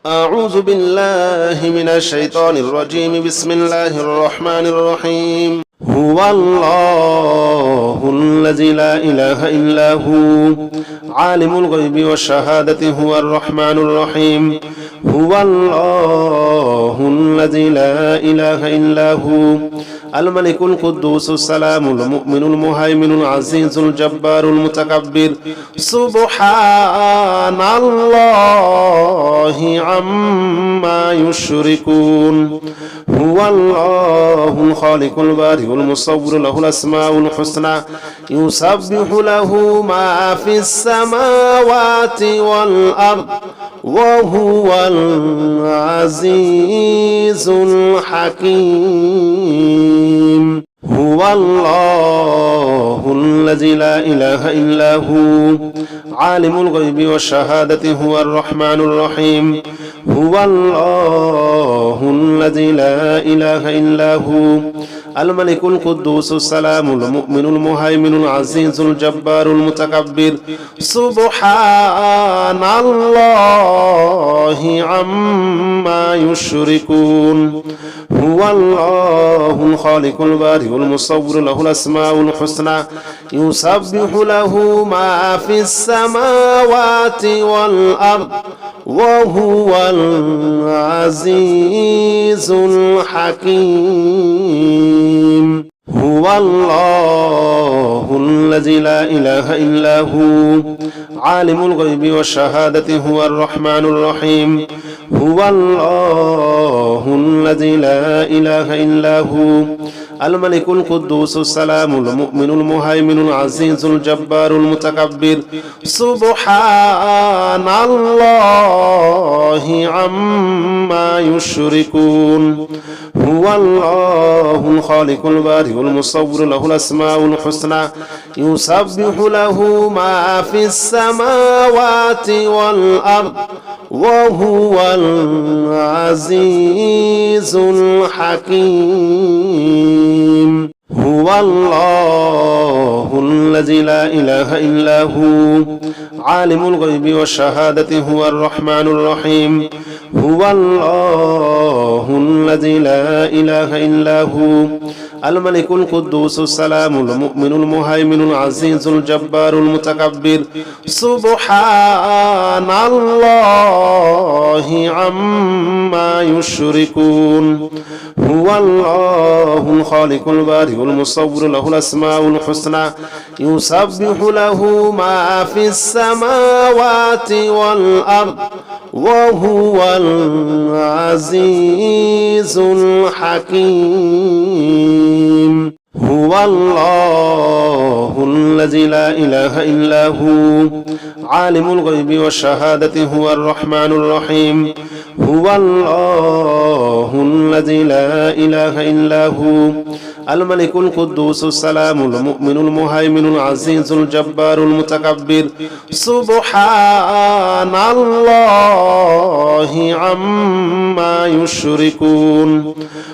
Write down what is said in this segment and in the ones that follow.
أعوذ بالله من الشيطان الرجيم. بسم الله الرحمن الرحيم. هو الله الذي لا إله إلا هو عالم الغيب والشهادة هو الرحمن الرحيم. هو الله الذي لا إله إلا هو الملك القدوس السلام المؤمن المهيمن العزيز الجبار المتكبر. سبحان الله عما يشركون. هو الله الخالق البارئ المصور له الأسماء الحسنى يسبح له ما في السماوات والأرض وهو العزيز الحكيم. هو الله الذي لا إله إلا هو عالم الغيب والشهادة هو الرحمن الرحيم. هو الله الذي لا إله إلا هو الملك القدوس السلام المؤمن المهيمن العزيز الجبار المتكبر. سبحان الله عما يشركون. هو الله الخالق البارئ المصور له الأسماء الحسنى يسبح له ما في السماوات والأرض وهو العزيز الحكيم. هو الله الذي لا إله إلا هو عالم الغيب والشهادة هو الرحمن الرحيم. هو الله الذي لا إله إلا هو الملك القدوس السلام المؤمن المهيمن العزيز الجبار المتكبر. سبحان الله عما يشركون. هو الله الخالق البارئ المصور له الأسماء الحسنى يسبح له ما في السماوات والأرض وهو العزيز الحكيم. هو الله الذي لا إله إلا هو عالم الغيب والشهادة هو الرحمن الرحيم. هو الله الذي لا إله إلا هو الملك القدوس السلام المؤمن المهيمن العزيز الجبار المتكبر. سبحان الله عما يشركون. هو الله الخالق البارئ المصور له الأسماء الحسنى يسبح له ما في السماوات والأرض وهو العزيز الحكيم. هو الله الذي لا إله إلا هو عالم الغيب والشهادة هو الرحمن الرحيم. هو الله الذي لا إله إلا هو الملك القدوس السلام المؤمن المهيمن العزيز الجبار المتكبر. سبحان الله عما يشركون.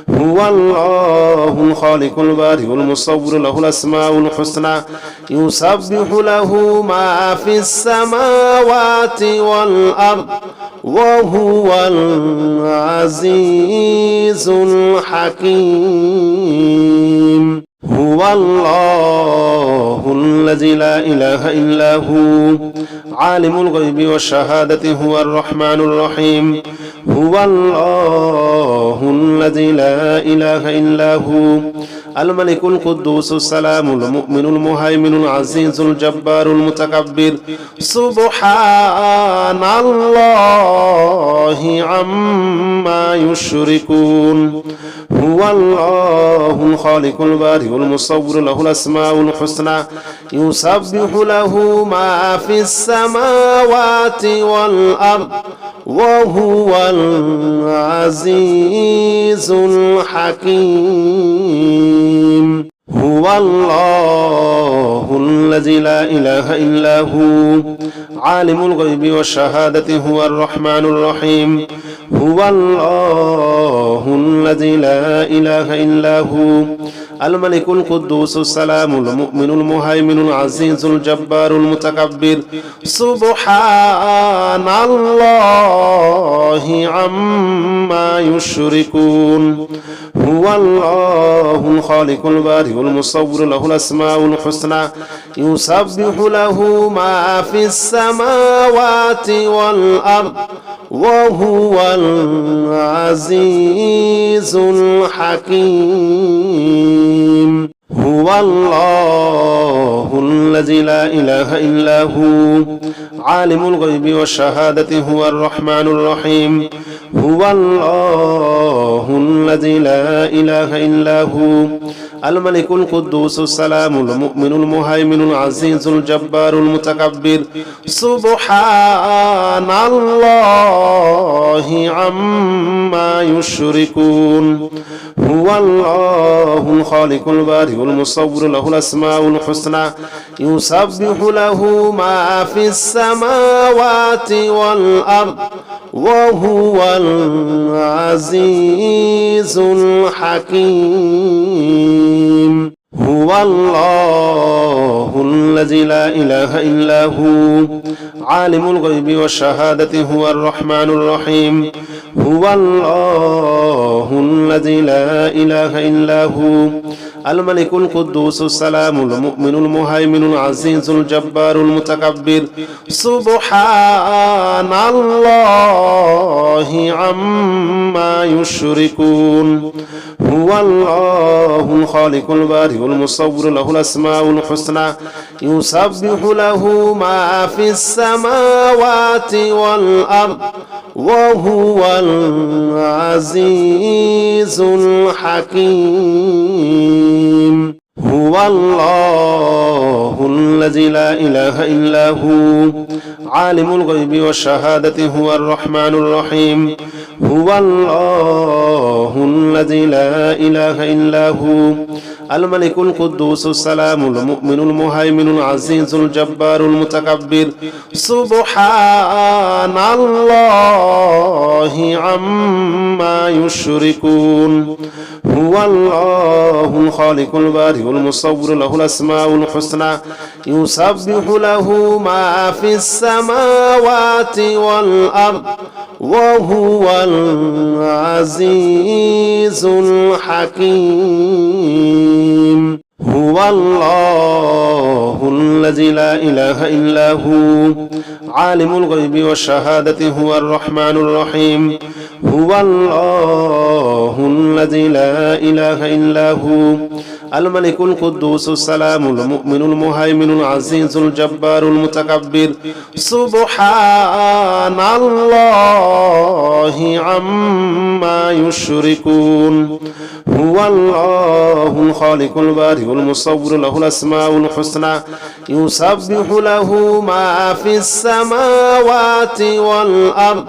هو الله الخالق البارئ المصور له الأسماء الحسنى يسبح له ما في السماوات والأرض وهو العزيز الحكيم. هو الله الذي لا إله إلا هو عالم الغيب والشهادة هو الرحمن الرحيم. هو الله الذي لا إله إلا هو الملك القدوس السلام المؤمن المهيمن العزيز الجبار المتكبر. سبحان الله عما يشركون. هو الله الخالق البارئ المصور له الأسماء الحسنى يسبح له ما في السماوات والأرض وهو العزيز الحكيم. هو الله الذي لا إله إلا هو عالم الغيب والشهادة هو الرحمن الرحيم هو الله الذي لا إله إلا هو الملك القدوس السلام المؤمن المهيمن العزيز الجبار المتكبر سبحان الله عما يشركون هو الله الخالق البارئ المصور له الأسماء الحسنى يسبح له ما في السماوات والأرض وهو العزيز الحكيم هو الله الذي لا إله إلا هو عالم الغيب والشهادة هو الرحمن الرحيم هو الله الذي لا إله إلا هو الملك القدوس السلام المؤمن المهيمن العزيز الجبار المتكبر سبحان الله عما يشركون هو الله الخالق البارئ المصور له الأسماء الحسنى يسبح له ما في السماوات والأرض وهو العزيز الحكيم هو الله الذي لا إله إلا هو عالم الغيب والشهادة هو الرحمن الرحيم هو الله الذي لا إله إلا هو الملك القدوس السلام المؤمن المهيمن العزيز الجبار المتكبر سبحان الله عما يشركون هو الله الخالق البارئ المصور له الأسماء الحسنى يسبح له ما في السماوات والأرض وهو العزيز الحكيم هو الله الذي لا إله إلا هو عالم الغيب والشهادة هو الرحمن الرحيم هو الله الذي لا إله إلا هو الملك القدوس السلام المؤمن المهيمن العزيز الجبار المتكبر سبحان الله عما يشركون هو الله الخالق البارئ المصور له الأسماء الحسنى يسبح له ما في السماوات والأرض وهو العزيز الحكيم هو الله الذي لا إله إلا هو عالم الغيب والشهادة هو الرحمن الرحيم هو الله الذي لا إله إلا هو الملك القدوس السلام المؤمن المهيمن العزيز الجبار المتكبر سبحان الله عما يشركون هو الله الخالق البارئ المصور له الأسماء الحسنى يسبح له ما في السماوات والأرض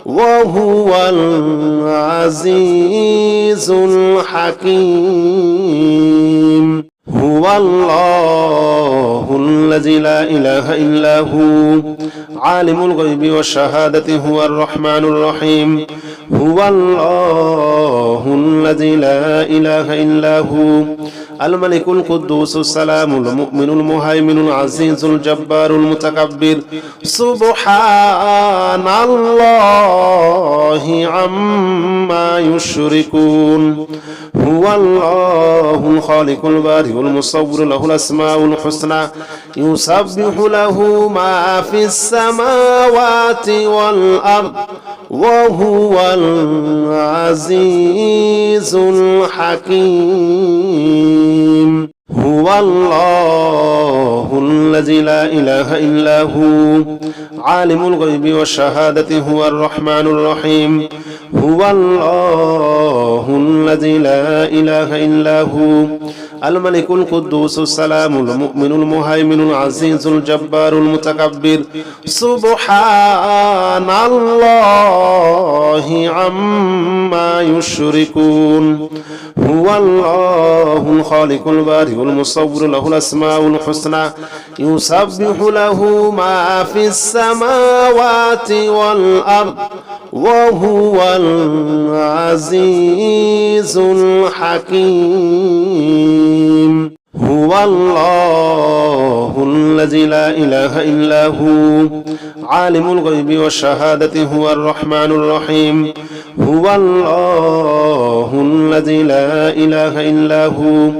وهو العزيز الحكيم هو الله الذي لا إله إلا هو عالم الغيب والشهادة هو الرحمن الرحيم هو الله الذي لا إله إلا هو الملك القدوس السلام المؤمن المهيمن العزيز الجبار المتكبر سبحان الله عما يشركون هو الله الخالق البارئ المصور له الأسماء الحسنى يسبح له ما في السماوات والأرض وهو العزيز الحكيم هو الله الذي لا إله إلا هو عالم الغيب والشهادة هو الرحمن الرحيم هو الله الذي لا إله إلا هو الملك القدوس السلام المؤمن المهيمن العزيز الجبار المتكبر سبحان الله الله عما يشركون هو الله الخالق البارئ المصور له الأسماء الحسنى يسبح له ما في السماوات والأرض وهو العزيز الحكيم هو الله الذي لا إله إلا هو عالم الغيب والشهادة هو الرحمن الرحيم هو الله الذي لا إله إلا هو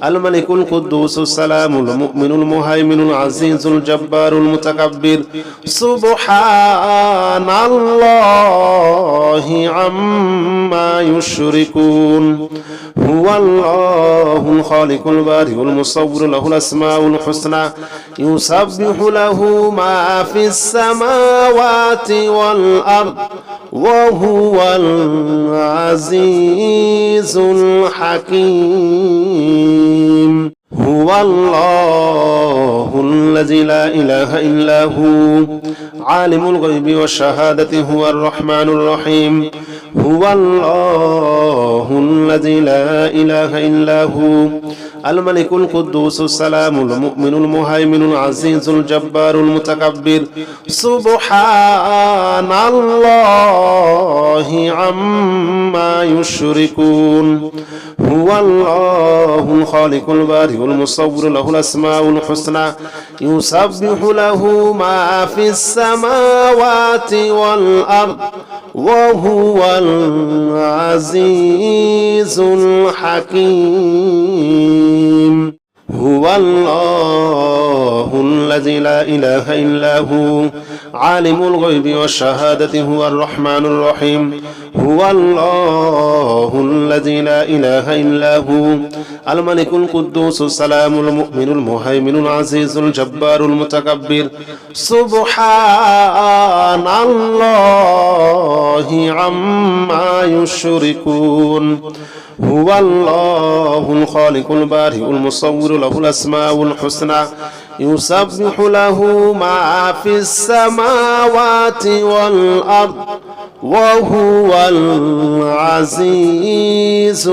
الملك القدوس السلام المؤمن المهيمن العزيز الجبار المتكبر سبحان الله عما يشركون هو الله الخالق البارئ المصور له الأسماء الحسنى يسبح له ما في السماوات والأرض وهو العزيز الحكيم هو الله الذي لا إله إلا هو عالم الغيب والشهادة هو الرحمن الرحيم هو الله الذي لا إله إلا هو الملك القدوس السلام المؤمن المهيمن العزيز الجبار المتكبر سبحان الله عما يشركون هو الله الخالق البارئ المصور له الأسماء الحسنى يسبح له ما في السماوات والأرض وهو العزيز الحكيم هو الله الذي لا إله إلا هو عالم الغيب والشهادة هو الرحمن الرحيم هو الله الذي لا إله إلا هو الملك القدوس السلام المؤمن المهيمن العزيز الجبار المتكبر سبحان الله عما يشركون هو الله الخالق البارئ المصور له الأسماء الحسنى يسبح له ما في السماوات والأرض وهو العزيز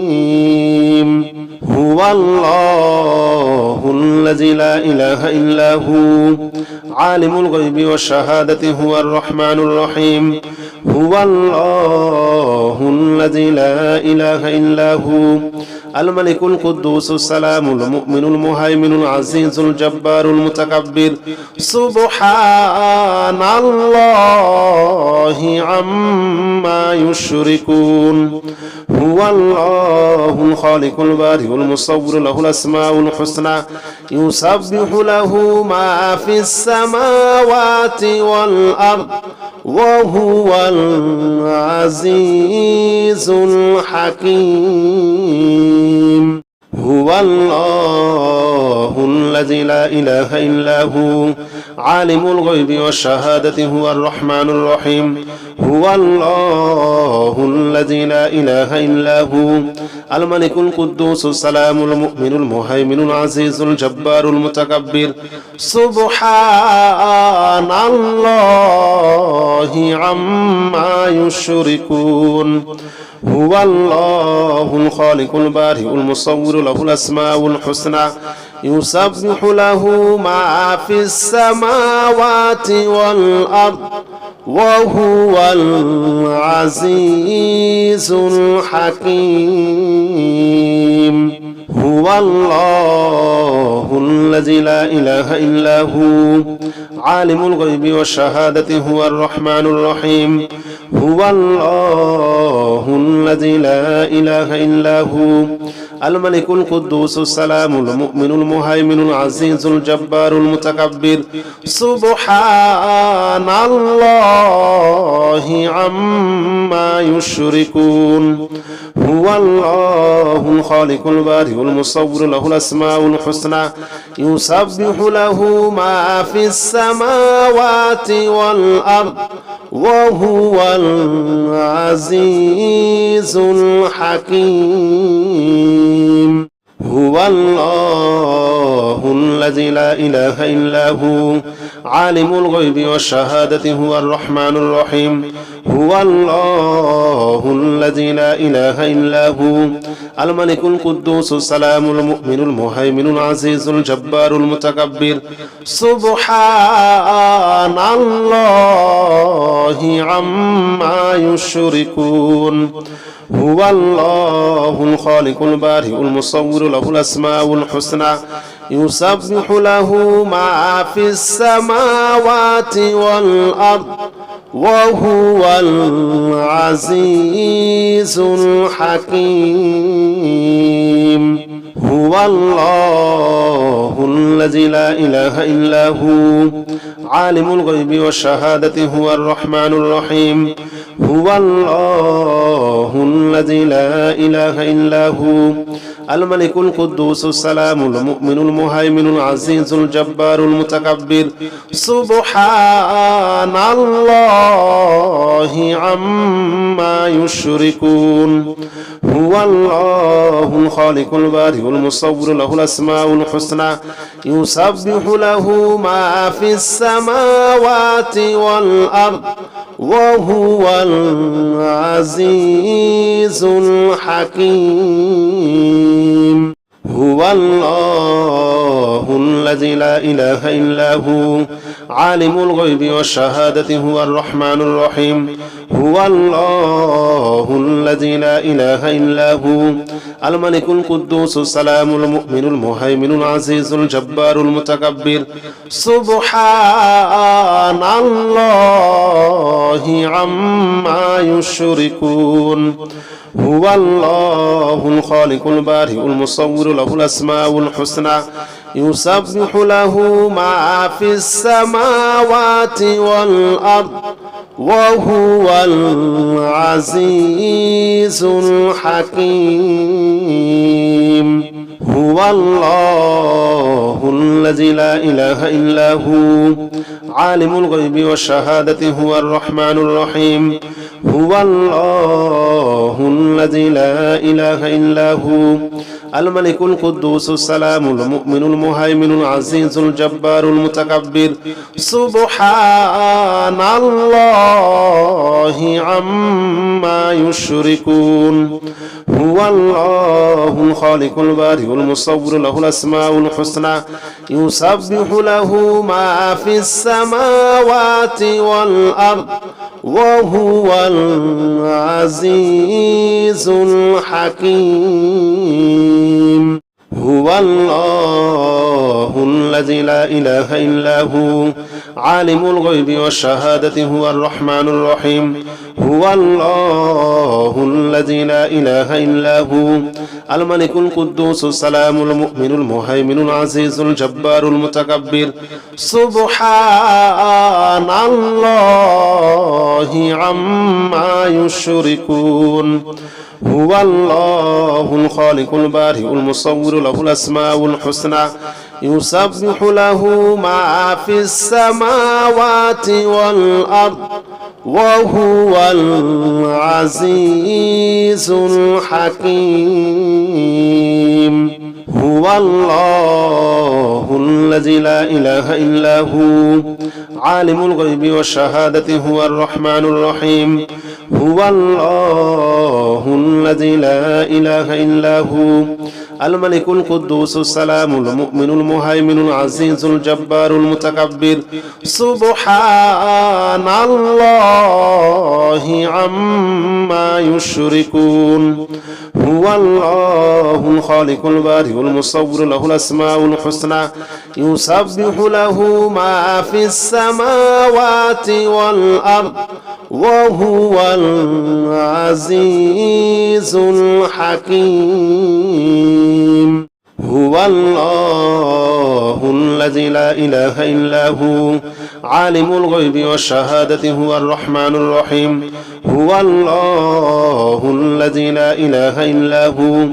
الحكيم هو الله الذي لا إله إلا هو عالم الغيب والشهادة هو الرحمن الرحيم هو الله الذي لا إله إلا هو الملك القدوس السلام المؤمن المهيمن العزيز الجبار المتكبر سبحان الله عما يشركون هو الله الخالق البارئ المصور له الأسماء الحسنى يسبح له ما في السماوات والأرض وهو العزيز الحكيم هو الله الذي لا إله إلا هو عالم الغيب والشهادة هو الرحمن الرحيم هو الله الذي لا إله إلا هو الملك القدوس السلام المؤمن المهيمن العزيز الجبار المتكبر سبحان الله عما يشركون هو الله الخالق البارئ المصور له الأسماء الحسنى يسبح له ما في السماوات والأرض وهو العزيز الحكيم هو الله الذي لا إله إلا هو عالم الغيب والشهادة هو الرحمن الرحيم هو الله الذي لا إله إلا هو الملك القدوس السلام المؤمن المهيمن العزيز الجبار المتكبر سبحان الله عما يشركون هو الله الخالق البارئ المصور له الأسماء الحسنى يسبح له ما في السماوات والأرض وهو العزيز الحكيم هو الله الذي لا إله إلا هو عالم الغيب والشهادة هو الرحمن الرحيم هو الله الذي لا إله إلا هو الملك القدوس السلام المؤمن المهيمن العزيز الجبار المتكبر سبحان الله عما يشركون هو الله الخالق البارئ المصور له الأسماء الحسنى يسبح له ما في السماوات والأرض وهو العزيز الحكيم هو الله الذي لا إله إلا هو عالم الغيب والشهادة هو الرحمن الرحيم هو الله الذي لا إله إلا هو الملك القدوس السلام المؤمن المهيمن العزيز الجبار المتكبر سبحان الله عما يشركون هو الله الخالق البارئ المصور له الأسماء الحسنى يسبح له ما في السماوات والأرض وهو العزيز الحكيم هو الله الذي لا إله إلا هو عالم الغيب والشهادة هو الرحمن الرحيم هو الله الذي لا إله إلا هو الملك القدوس السلام المؤمن المهيمن العزيز الجبار المتكبر سبحان الله عما يشركون هو الله الخالق البارئ المصور له الأسماء الحسنى يسبح له ما في السماوات والأرض وهو العزيز الحكيم هو الله الذي لا إله إلا هو عالم الغيب والشهادة هو الرحمن الرحيم هو الله الذي لا إله إلا هو الملك القدوس السلام المؤمن المهيمن العزيز الجبار المتكبر سبحان الله عما يشركون هو الله الخالق البارئ المصور له الأسماء الحسنى يسبح له ما في السماوات والأرض وهو العزيز الحكيم هو الله الذي لا إله إلا هو عالم الغيب والشهادة هو الرحمن الرحيم هو الله الذي لا إله إلا هو الملك القدوس السلام المؤمن المهيمن العزيز الجبار المتكبر سبحان الله عما يشركون هو الله الخالق البارئ المصور له الأسماء الحسنى يسبح له ما في السماوات والأرض وهو العزيز الحكيم هو الله الذي لا إله إلا هو عالم الغيب والشهادة هو الرحمن الرحيم هو الله الذي لا إله إلا هو الملك القدوس السلام المؤمن المهيمن العزيز الجبار المتكبر سبحان الله عما يشركون هو الله الخالق البارئ المصور له الأسماء الحسنى يسبح له ما في السماوات والأرض وهو العزيز الحكيم هو الله الذي لا إله إلا هو عالم الغيب والشهادة هو الرحمن الرحيم هو الله الذي لا إله إلا هو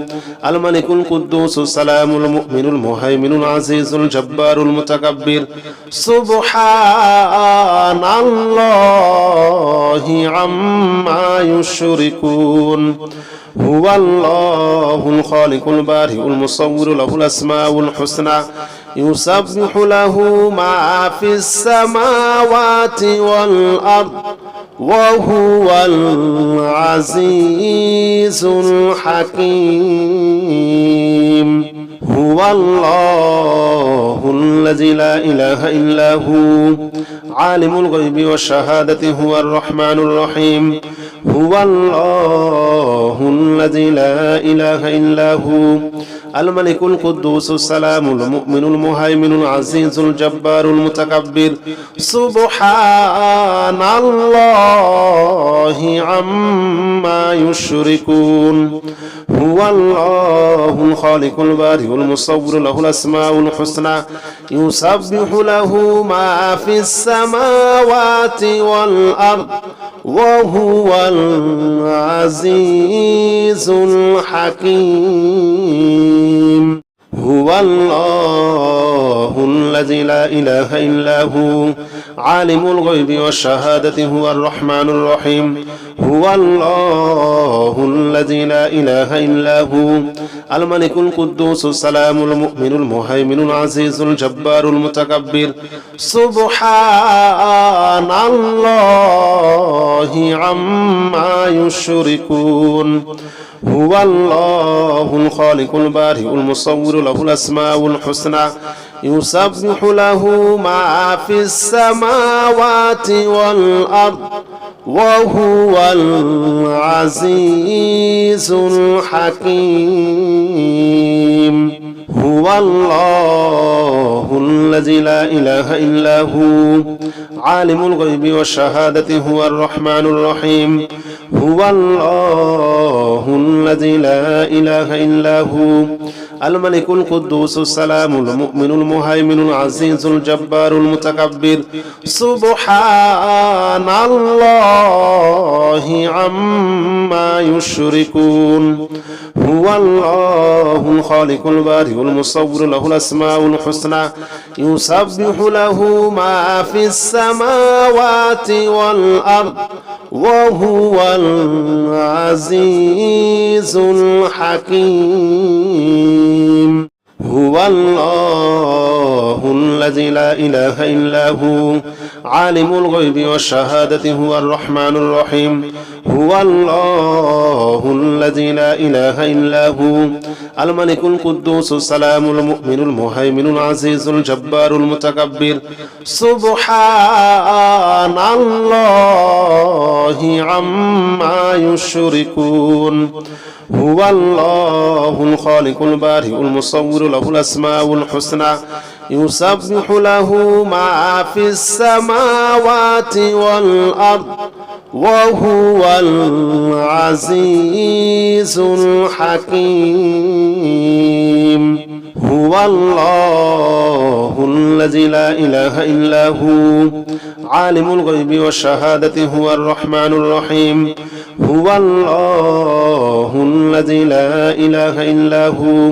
الملك القدوس السلام المؤمن المهيمن العزيز الجبار المتكبر سبحان الله الله عما يشركون هو الله الخالق البارئ المصور له الأسماء الحسنى يسبح له ما في السماوات والأرض وهو العزيز الحكيم هو الله الذي لا إله إلا هو عالم الغيب والشهادة هو الرحمن الرحيم هو الله الذي لا إله إلا هو الملك القدوس السلام المؤمن المهيمن العزيز الجبار المتكبر سبحان الله عما يشركون هو الله الخالق البارئ المصور له الأسماء الحسنى يسبح له ما في السماوات والأرض وهو العزيز الحكيم هو الله الذي لا إله إلا هو عالم الغيب والشهادة هو الرحمن الرحيم هو الله الذي لا إله إلا هو الملك القدوس السلام المؤمن المهيمن العزيز الجبار المتكبر سبحان الله عما يشركون هو الله الخالق البارئ المصور له الأسماء الحسنى يسبح له ما في السماوات والأرض وهو العزيز الحكيم هو الله الذي لا إله إلا هو عالم الغيب والشهادة هو الرحمن الرحيم هو الله الذي لا إله إلا هو الملك القدوس السلام المؤمن المهيمن العزيز الجبار المتكبر سبحان الله عما يشركون هو الله الخالق البارئ المصور له الأسماء الحسنى يسبح له ما في السماوات والأرض وهو العزيز الحكيم هو الله الذي لا إله إلا هو عالم الغيب والشهادة هو الرحمن الرحيم هو الله الذي لا إله إلا هو الملك القدوس السلام المؤمن المهيمن العزيز الجبار المتكبر سبحان الله عما يشركون هو الله الخالق البارئ المصور له الأسماء الحسنى يسبح له ما في السماوات والأرض وهو العزيز الحكيم هو الله الذي لا إله إلا هو عالم الغيب والشهادة هو الرحمن الرحيم هو الله الذي لا إله إلا هو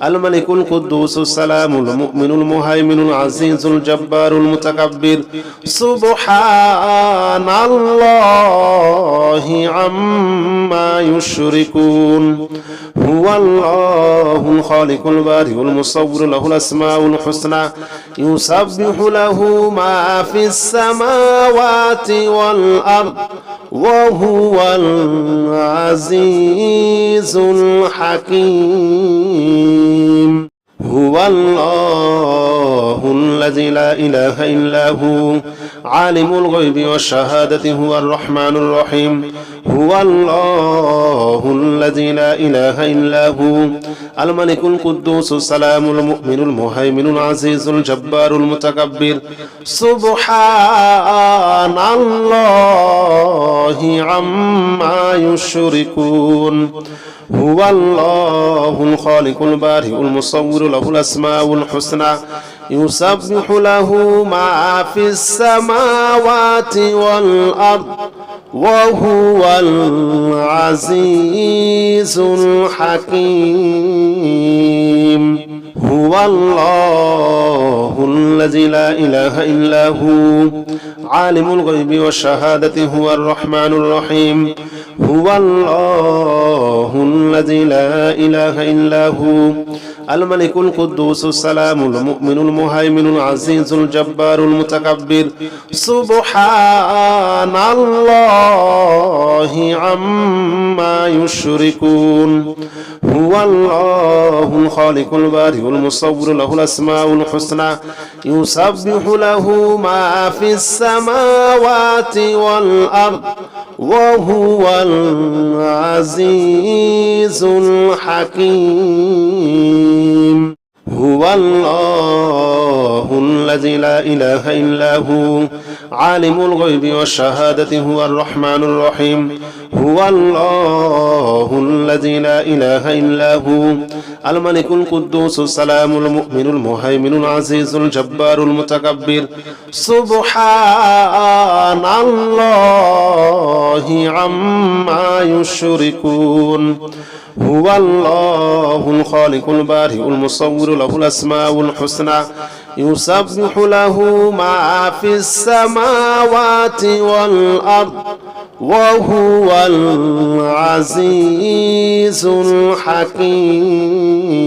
الملك القدوس السلام المؤمن المهيمن العزيز الجبار المتكبر سبحان الله عما يشركون هو الله الخالق البارئ المصور له الأسماء الحسنى يسبح له ما في السماوات والأرض وهو العزيز الحكيم هو الله الذي لا إله إلا هو عالم الغيب والشهادة هو الرحمن الرحيم هو الله الذي لا إله إلا هو الملك القدوس السلام المؤمن المهيمن العزيز الجبار المتكبر سبحان الله عما يشركون هو الله الخالق البارئ المصور له الأسماء الحسنى يسبح له ما في السماوات والأرض وهو العزيز الحكيم هو الله الذي لا إله إلا هو عالم الغيب والشهادة هو الرحمن الرحيم هو الله الذي لا إله إلا هو الملك القدوس السلام المؤمن المهيمن العزيز الجبار المتكبر سبحان الله عما يشركون هو الله الخالق البارئ المصور له الأسماء الحسنى يسبح له ما في السماوات والأرض وهو العزيز الحكيم هو الله الذي لا إله إلا هو عالم الغيب والشهادة هو الرحمن الرحيم هو الله الذي لا إله إلا هو الملك القدوس السلام المؤمن المهيمن العزيز الجبار المتكبر سبحان الله عما يشركون هو الله الخالق البارئ المصور له الأسماء الحسنى يسبح له ما في السماوات والأرض وهو العزيز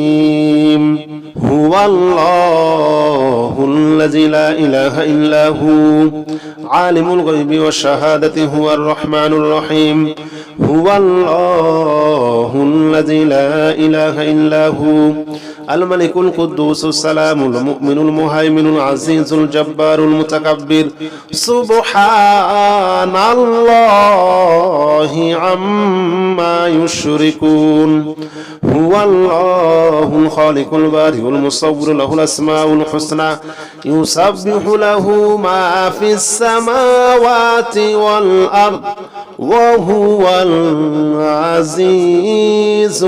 الحكيم هو الله الذي لا إله إلا هو عالم الغيب والشهادة هو الرحمن الرحيم هو الله الذي لا إله إلا هو الملك القدوس السلام المؤمن المهيمن العزيز الجبار المتكبر سبحان الله عما يشركون هو الله الخالق البارئ المصور له الأسماء الحسنى يسبح له ما في السماوات والأرض وهو العزيز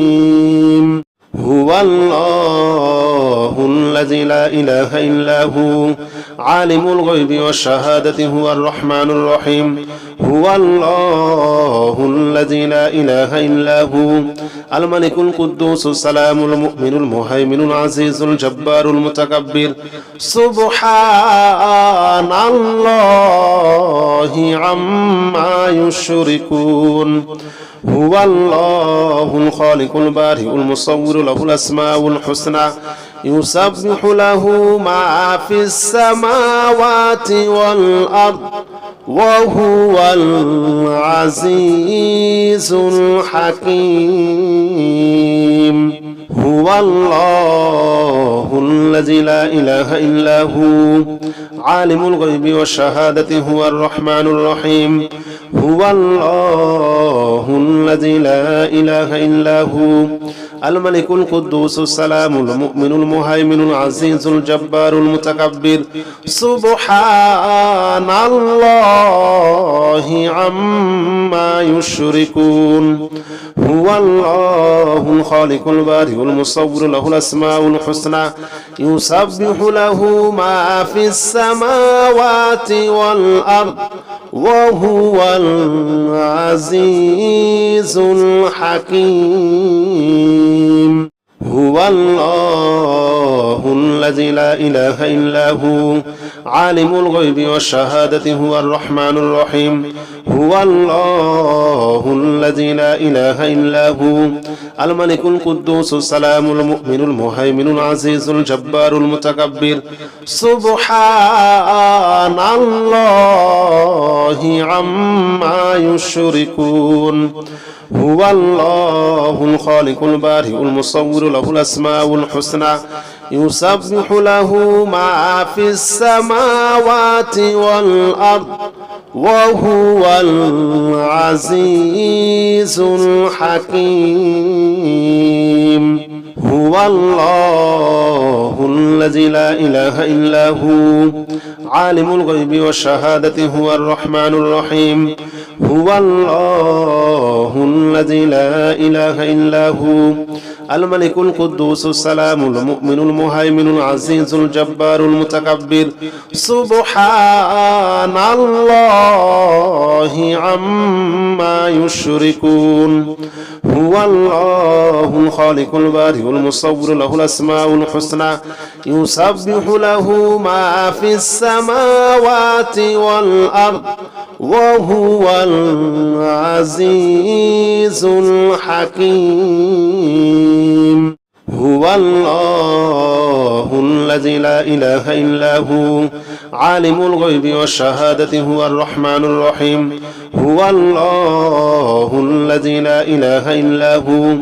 الحكيم هو الله الذي لا إله إلا هو عالم الغيب والشهادة هو الرحمن الرحيم هو الله الذي لا إله إلا هو الملك القدوس السلام المؤمن المهيمن العزيز الجبار المتكبر سبحان الله عما يشركون هو الله الخالق البارئ المصور له الأسماء الحسنى يسبح له ما في السماوات والأرض وهو العزيز الحكيم هو الله الذي لا إله إلا هو عالم الغيب والشهادة هو الرحمن الرحيم هو الله الذي لا إله إلا هو الملك القدوس السلام المؤمن المهيمن العزيز الجبار المتكبر سبحان الله عما يشركون هو الله الخالق البارئ المصور له الأسماء الحسنى يسبح له ما في السماوات والأرض وهو العزيز الحكيم هو الله الذي لا إله إلا هو عالم الغيب والشهادة هو الرحمن الرحيم هو الله الذي لا إله إلا هو الملك القدوس السلام المؤمن المهيمن العزيز الجبار المتكبر سبحان الله عما يشركون هو الله الخالق البارئ المصور له الأسماء الحسنى يسبح له ما في السماوات والأرض وهو العزيز الحكيم هو الله الذي لا إله إلا هو عالم الغيب والشهادة هو الرحمن الرحيم هو الله الذي لا إله إلا هو الملك القدوس السلام المؤمن المهيمن العزيز الجبار المتكبر سبحان الله عما يشركون هو الله الخالق البارئ المصور له الأسماء الحسنى يسبح له ما في السماوات والأرض وهو العزيز الحكيم هو الله الذي لا إله إلا هو عالم الغيب والشهادة هو الرحمن الرحيم هو الله الذي لا إله إلا هو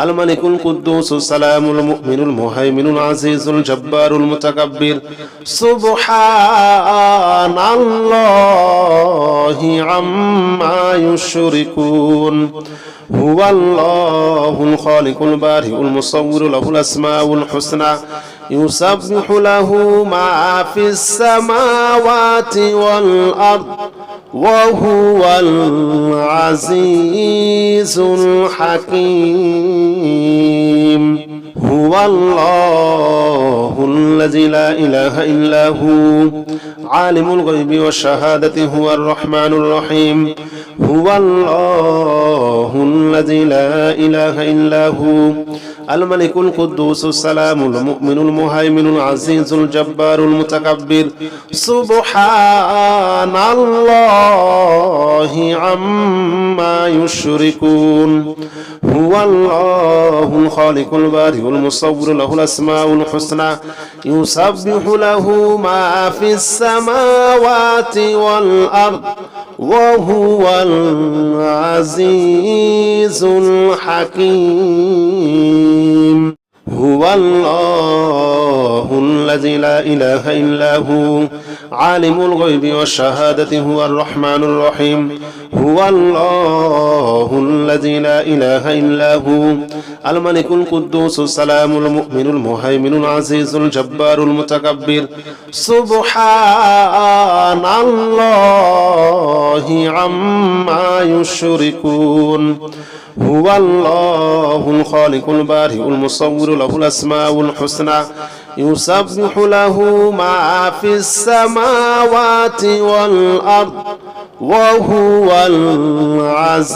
الملك القدوس السلام المؤمن المهيمن العزيز الجبار المتكبر سبحان الله عما يشركون هو الله الخالق البارئ المصور له الأسماء الحسنى يسبح له ما في السماوات والأرض وهو العزيز الحكيم هو الله الذي لا إله إلا هو عالم الغيب والشهادة هو الرحمن الرحيم هو الله الذي لا إله إلا هو الملك القدوس السلام المؤمن المهيمن العزيز الجبار المتكبر سبحان الله عما يشركون هو الله الخالق البارئ المصور له الأسماء الحسنى يسبح له ما في السماوات والأرض وهو العزيز الحكيم هو الله الذي لا إله إلا هو عالم الغيب والشهادة هو الرحمن الرحيم هو الله الذي لا إله إلا هو الملك القدوس السلام المؤمن المهيمن العزيز الجبار المتكبر سبحان الله عما يشركون هو الله الخالق البارئ المصور له الأسماء الحسنى يسبح له ما في السماوات والأرض وهو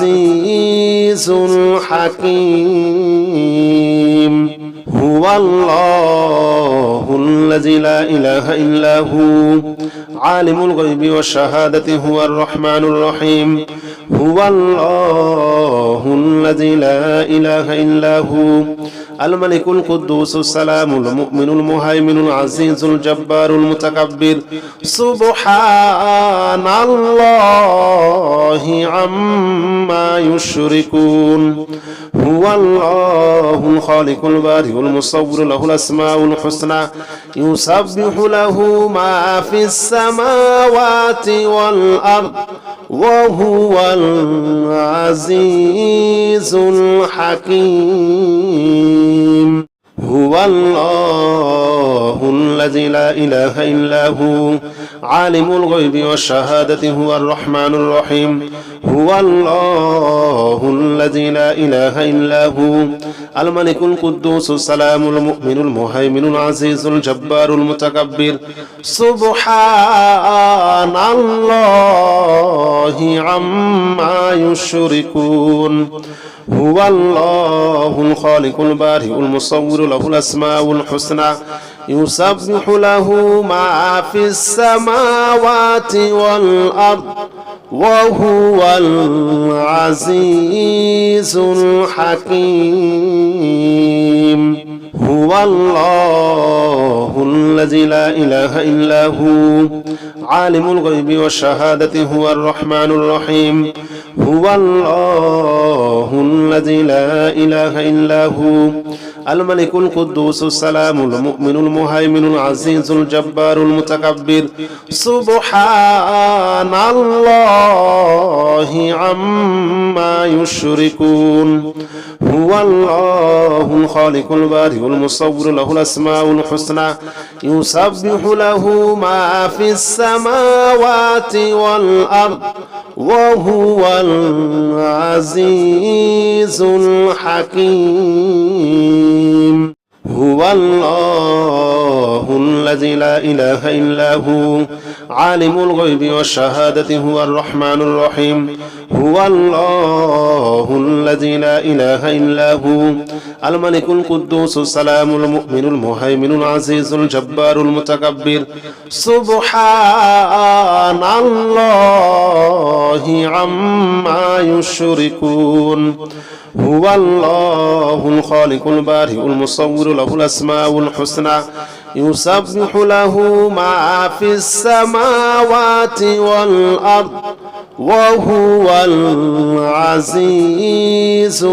العزيز الحكيم هو الله الذي لا إله إلا هو عالم الغيب والشهادة هو الرحمن الرحيم هو الله الذي لا إله إلا هو الملك القدوس السلام المؤمن المهيمن العزيز الجبار المتكبر سبحان الله عما يشركون هو الله الخالق البارئ المصور له الأسماء الحسنى يسبح له ما في السماوات والأرض وهو العزيز الحكيم هو الله الذي لا إله إلا هو عالم الغيب والشهادة هو الرحمن الرحيم هو الله الذي لا إله إلا هو الملك القدوس السلام المؤمن المهيمن العزيز الجبار المتكبر سبحان الله عما يشركون هو الله الخالق البارئ المصور له الأسماء الحسنى يسبح له ما في السماوات والأرض وهو العزيز الحكيم هو الله الذي لا إله إلا هو عالم الغيب والشهادة هو الرحمن الرحيم هو الله الذي لا إله إلا هو الملك القدوس السلام المؤمن المهيمن العزيز الجبار المتكبر سبحان الله عما يشركون هو الله الخالق البارئ المصور له الأسماء الحسنى يسبح له ما في السماوات والأرض وهو العزيز الحكيم هو الله الذي لا إله إلا هو عالم الغيب والشهادة هو الرحمن الرحيم هو الله الذي لا إله إلا هو الملك القدوس السلام المؤمن المهيمن العزيز الجبار المتكبر سبحان الله عما يشركون هو الله الخالق البارئ المصور له الأسماء الحسنى يسبح له ما في السماوات والأرض وهو العزيز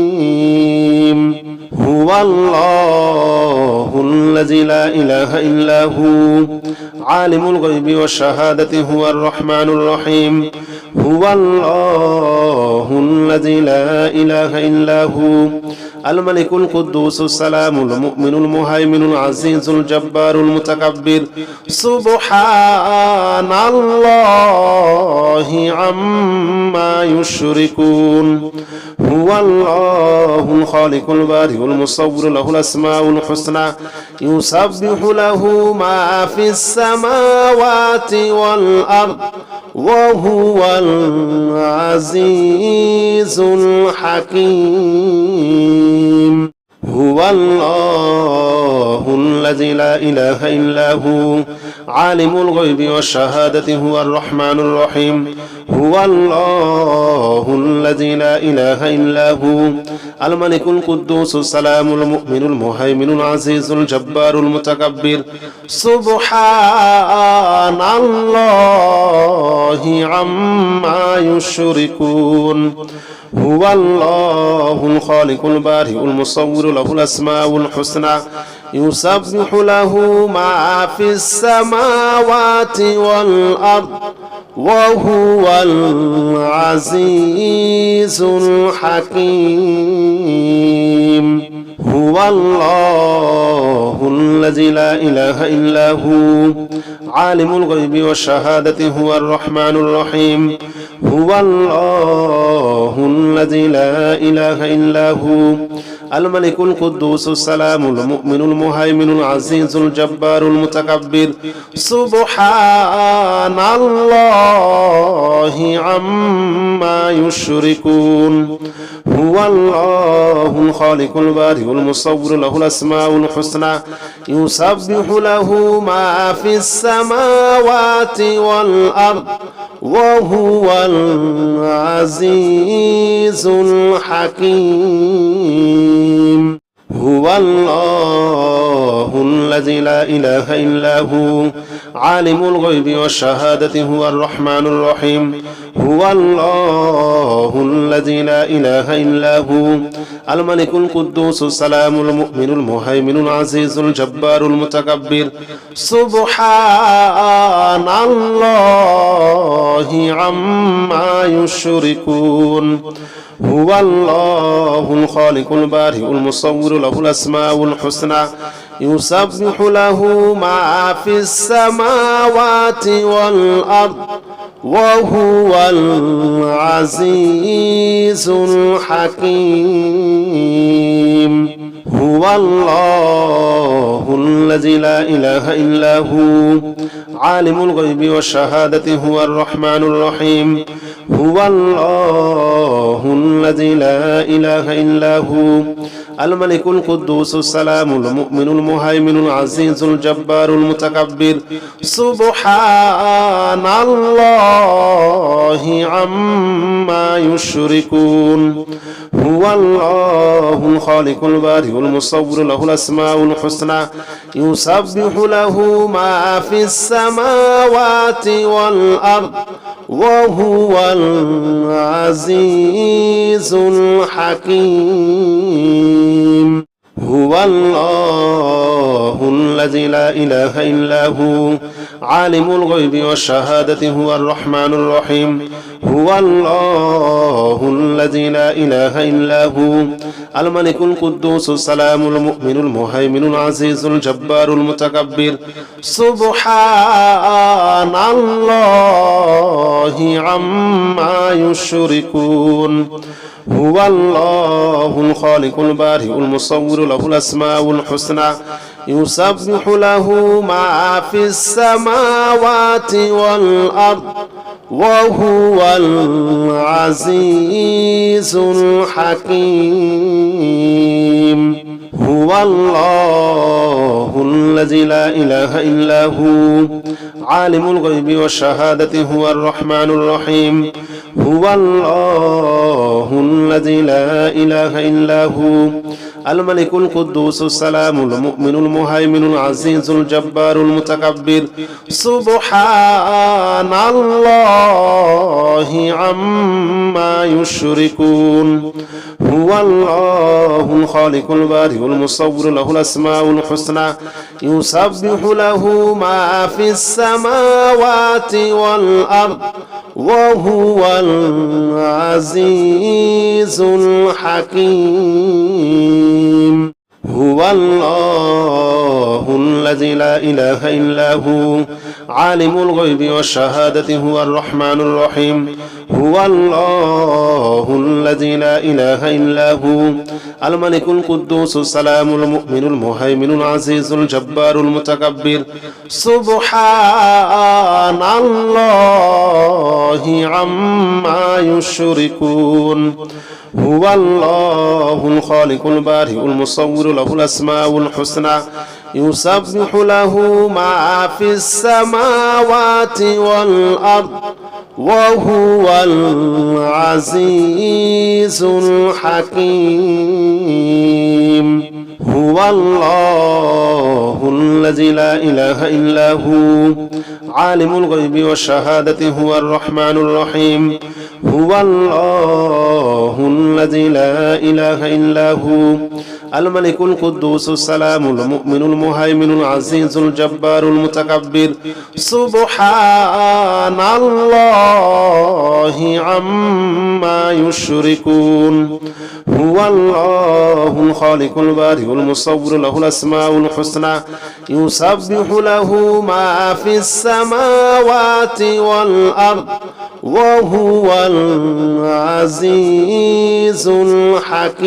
الحكيم هو الله الذي لا إله إلا هو عالم الغيب والشهادة هو الرحمن الرحيم هو الله الذي لا إله إلا هو الملك القدوس السلام المؤمن المهيمن العزيز الجبار المتكبر سبحان الله عما يشركون هو الله الخالق البارئ المصور له الأسماء الحسنى يسبح له ما في السماوات والأرض وهو العزيز الحكيم هو الله الذي لا إله إلا هو عالم الغيب والشهادة هو الرحمن الرحيم هو الله الذي لا إله إلا هو الملك القدوس السلام المؤمن المهيمن العزيز الجبار المتكبر سبحان الله عما يشركون هو الله الخالق البارئ المصور له الأسماء الحسنى يسبح له ما في السماوات والأرض وهو العزيز الحكيم هو الله الذي لا إله إلا هو عالم الغيب والشهادة هو الرحمن الرحيم هو الله الذي لا إله إلا هو الملك القدوس السلام المؤمن المهيمن العزيز الجبار المتكبر سبحان الله عما يشركون هو الله الخالق البارئ المصور له الأسماء الحسنى يسبح له ما في السماوات والأرض وهو العزيز الحكيم هو الله الذي لا إله إلا هو عالم الغيب والشهادة هو الرحمن الرحيم هو الله الذي لا إله إلا هو الملك القدوس السلام المؤمن المهيمن العزيز الجبار المتكبر سبحان الله عما يشركون هو الله الخالق البارئ المصور له الأسماء الحسنى يسبح له ما في السماوات والأرض وهو العزيز الحكيم هو الله الذي لا إله إلا هو عالم الغيب والشهادة هو الرحمن الرحيم هو الله الذي لا إله إلا هو الملك القدوس السلام المؤمن المهيمن العزيز الجبار المتكبر سبحان الله عما يشركون هو الله الخالق البارئ المصور له الأسماء الحسنى يسبح له ما في السماوات والأرض وهو العزيز الحكيم هو الله الذي لا إله إلا هو عالم الغيب والشهادة هو الرحمن الرحيم هو الله الذي لا إله إلا هو الملك القدوس السلام المؤمن المهيمن العزيز الجبار المتكبر سبحان الله عما يشركون هو الله الخالق البارئ المصور له الأسماء الحسنى يسبح له ما في السماوات والأرض وهو العزيز الحكيم هو الله الذي لا إله إلا هو عالم الغيب والشهادة هو الرحمن الرحيم هو الله الذي لا إله إلا هو الملك القدوس السلام المؤمن المهيمن العزيز الجبار المتكبر سبحان الله عما يشركون هو الله الخالق البارئ المصور له الأسماء الحسنى يسبح له ما في السماوات والأرض وهو العزيز الحكيم هو الله الذي لا إله إلا هو عالم الغيب والشهادة هو الرحمن الرحيم هو الله الذي لا إله إلا هو الملك القدوس السلام المؤمن المهيمن العزيز الجبار المتكبر سبحان الله عما يشركون هو الله الخالق البارئ المصور له الأسماء الحسنى يسبح له ما في السماوات والأرض وهو العزيز الحكيم هو الله الذي لا إله إلا هو عالم الغيب والشهادة هو الرحمن الرحيم هو الله الذي لا إله إلا هو الملك القدوس السلام المؤمن المهيمن العزيز الجبار المتكبر سبحان الله عما يشركون هو الله الخالق البارئ المصور له الأسماء الحسنى يسبح له ما في السماوات والأرض وهو العزيز الحكيم